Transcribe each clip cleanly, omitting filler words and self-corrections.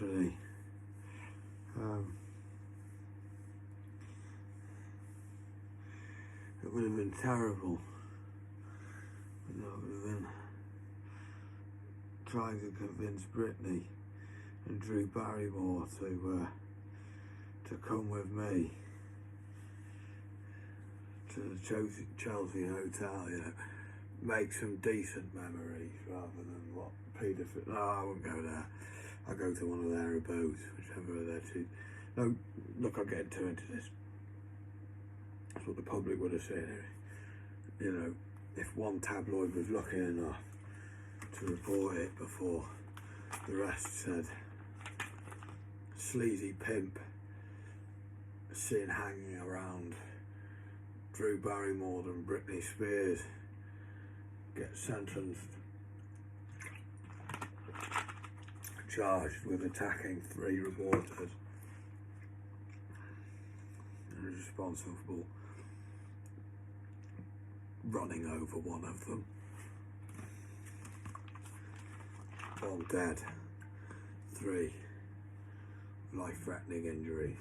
literally. It would have been terrible. You know, it would have been trying to convince Brittany and Drew Barrymore to come with me to the Chelsea hotel, you know, make some decent memories rather than what Peter. No, I wouldn't go there. I'll go to one of their abodes, whichever of their two. No, look, I'm getting too into this. That's what the public would have said. You know, if one tabloid was lucky enough to report it before the rest said, sleazy pimp seen hanging around Drew Barrymore and Britney Spears gets sentenced, charged with attacking 3 reporters and is responsible for running over one of them. All dead. 3 life-threatening injuries.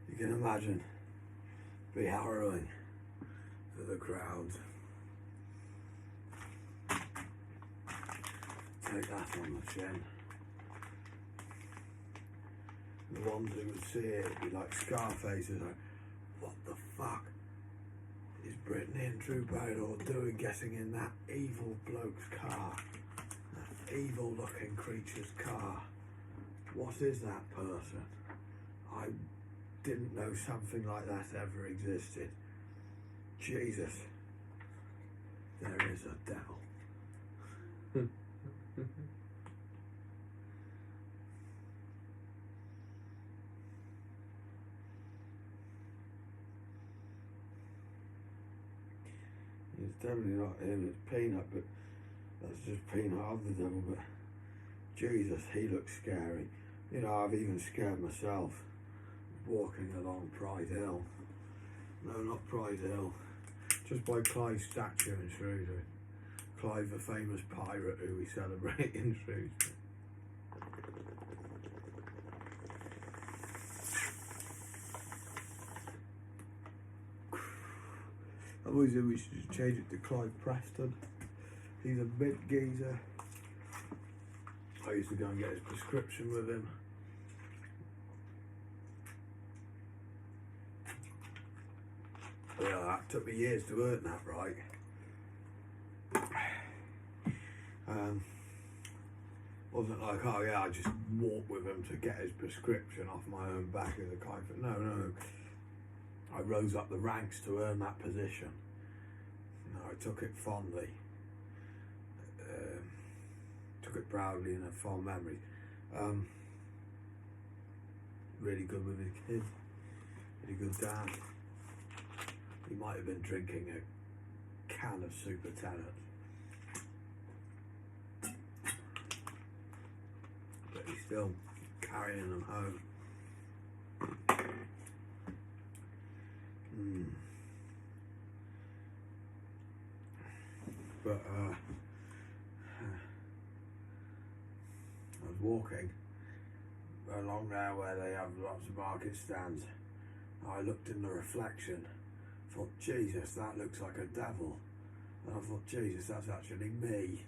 You can imagine it'd be harrowing for the crowd. Take that on the chin. The ones who would see it would be like Scarface, like, what the fuck is Brittany and Drew Barrymore doing getting in that evil bloke's car? That evil looking creature's car. What is that person? I didn't know something like that ever existed. Jesus, there is a devil. It's definitely not him, it's Peanut, but that's just Peanut of the devil. But Jesus, he looks scary. You know, I've even scared myself walking along Pride Hill. No, not Pride Hill. Just by Clive's statue in Shrewsbury. Clive, the famous pirate who we celebrate in Shrewsbury. I always said we should change it to Clive Preston. He's a mint geezer. I used to go and get his prescription with him. Yeah, that took me years to earn that right. Wasn't like, oh yeah, I just walked with him to get his prescription off my own back as a kind of, no. I rose up the ranks to earn that position. I took it fondly. Took it proudly in a fond memory. Really good with his kids. Really good dad. He might have been drinking a can of Super Tenant. But he's still carrying them home. But I was walking along there where they have lots of market stands. I looked in the reflection, thought, Jesus, that looks like a devil. And I thought, Jesus, that's actually me.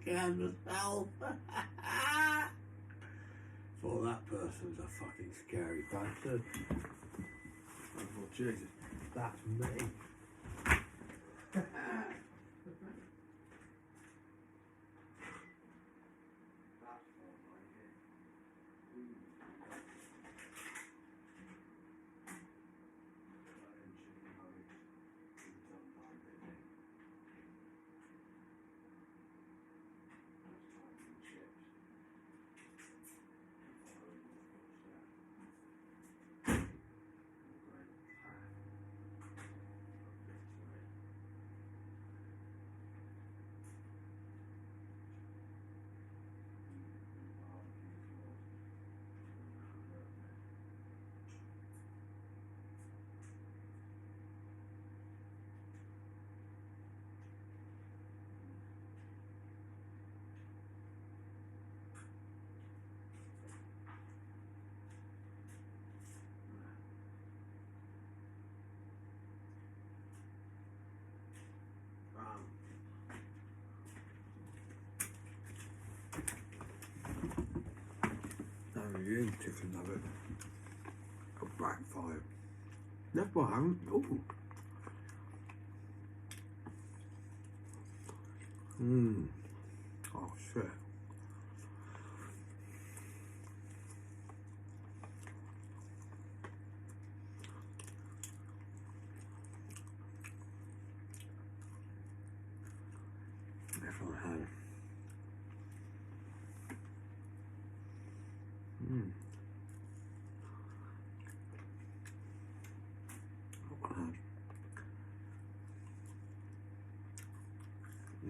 Scared myself. Thought that person's a fucking scary bastard. I thought, Jesus, that's me. you eat chicken nugget, it'll backfire. That's why I haven't. Ooh. Oh shit. Definitely had.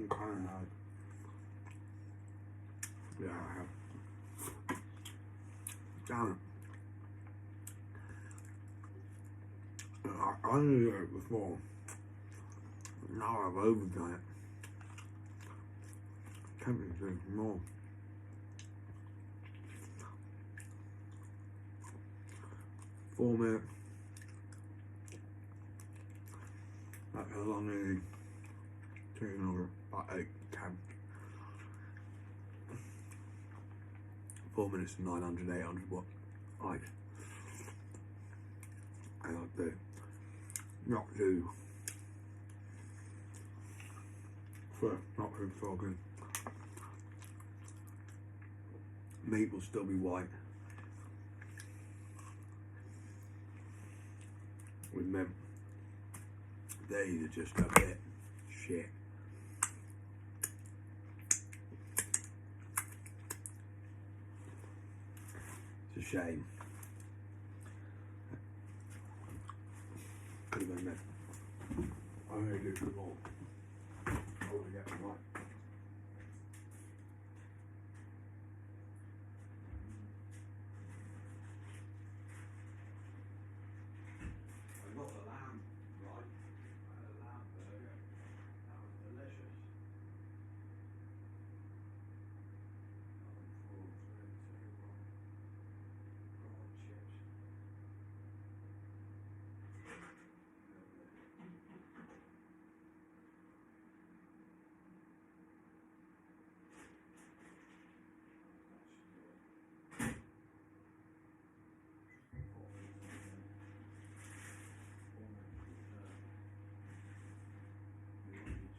Kind of hard. Yeah, I have. Damn it. I knew it before. Now I've overdone it. Can't be doing more. 4 minutes. That's how long it is. Taking over about 8, 10. 4 minutes to 900, 800 watt. Like, I like to not do for not too talking. Meat will still be white. With mint, these are just a bit shit. It's a shame. Could have been mint. I'm going to do some more. I want to get them right.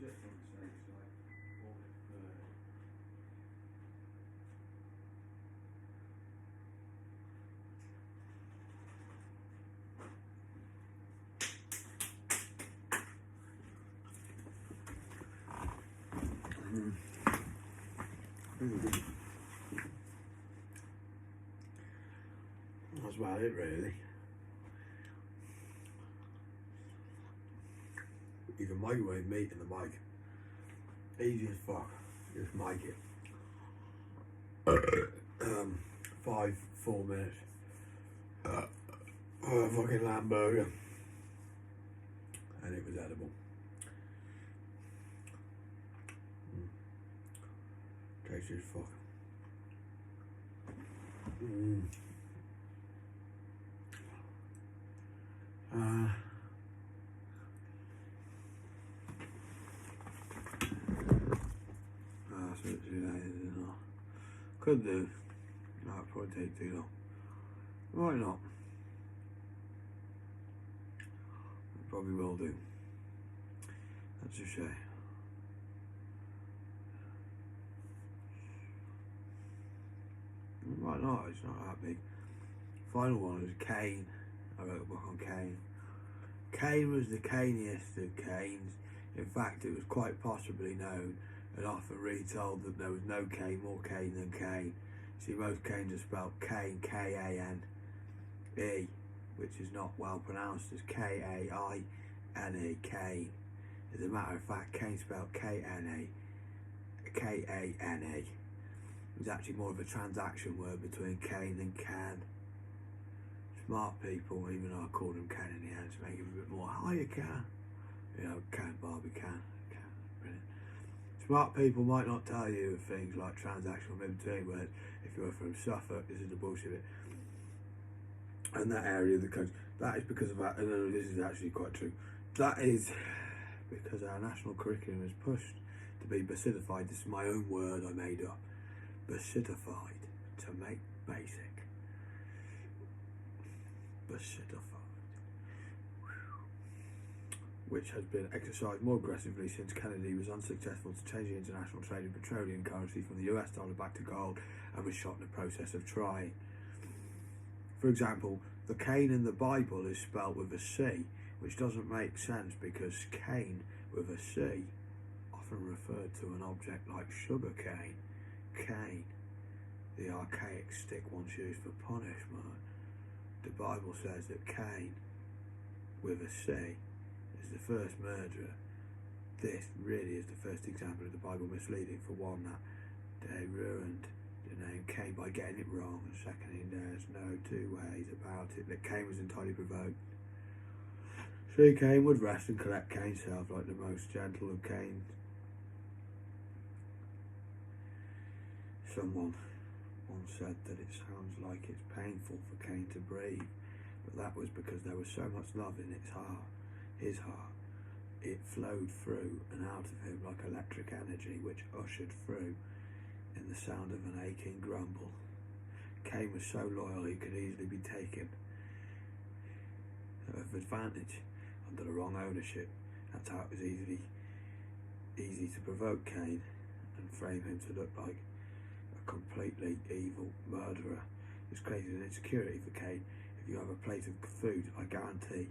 Just on the safe side, all it That's about it, really. You can microwave meat in the mic. Easy as fuck. Just mic it. 4 minutes. Fucking lamb burger. And it was edible. Tasty as fuck. Could do. No, it'd probably take too long. Why not? It probably will do. That's a shame. Why not? It's not that big. Final one was Kaine. I wrote a book on Kaine. Kaine was the caneiest of Kaines. In fact, it was quite possibly known and often retold that there was no Kaine more Kaine than Kaine. See, most Kaines are spelled Kaine, K-A-N-E, which is not well pronounced as K-A-I-N-E, Kaine. As a matter of fact, Kaine spelled K-N-E, K-A-N-E. It's actually more of a transaction word between Kaine and Can. Smart people, even though I called him Can in the end, to make him a bit more, hiya Can. You know, Can, Barbie, Can. Brilliant. Smart people might not tell you things like transactional in between words. If you're from Suffolk, this is the bullshit bit. And that area of the country, that is because of that, and no, this is actually quite true. That is because our national curriculum is pushed to be basidified. This is my own word I made up. Basidified, to make basic. which has been exercised more aggressively since Kennedy was unsuccessful to change the international trade in petroleum currency from the US dollar back to gold and was shot in the process of trying. For example, the Kaine in the Bible is spelt with a C, which doesn't make sense because Kaine with a C often referred to an object like sugar cane. Kaine, the archaic stick once used for punishment. The Bible says that Kaine with a C is the first murderer. This really is the first example of the Bible misleading. For one, that they ruined the name Kaine by getting it wrong, and secondly, there's no two ways about it that Kaine was entirely provoked. See, Kaine would rest and collect Kaine's self like the most gentle of Kaines. Someone once said that it sounds like it's painful for Kaine to breathe, but that was because there was so much love in his heart. It flowed through and out of him like electric energy, which ushered through in the sound of an aching grumble. Kaine was so loyal he could easily be taken of advantage under the wrong ownership. That's how it was easy to provoke Kaine and frame him to look like a completely evil murderer. It's created an insecurity for Kaine. If you have a plate of food, I guarantee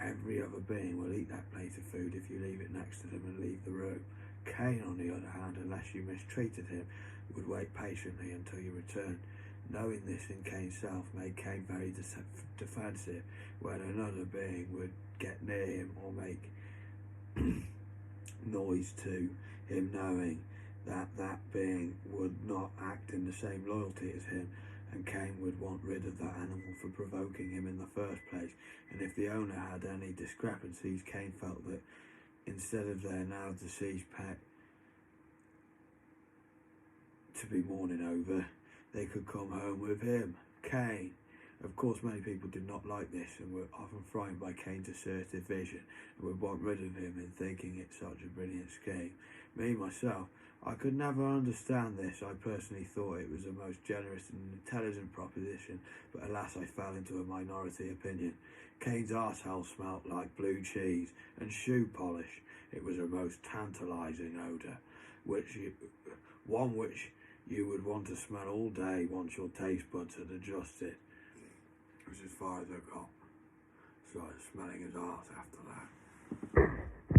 every other being will eat that plate of food if you leave it next to them and leave the room. Kaine, on the other hand, unless you mistreated him, would wait patiently until you returned. Knowing this in Kaine's self made Kaine very defensive when another being would get near him or make noise to him, knowing that that being would not act in the same loyalty as him, and Kaine would want rid of that animal for provoking him in the first place. And if the owner had any discrepancies, Kaine felt that instead of their now deceased pet to be mourning over, they could come home with him, Kaine. Of course, many people did not like this and were often frightened by Kaine's assertive vision and would want rid of him in thinking it such a brilliant scheme. Me, myself, I could never understand this. I personally thought it was a most generous and intelligent proposition, but alas, I fell into a minority opinion. Kaine's arsehole smelt like blue cheese and shoe polish. It was a most tantalising odour, which you would want to smell all day once your taste buds had adjusted. It was as far as I got. Started smelling his arse after that.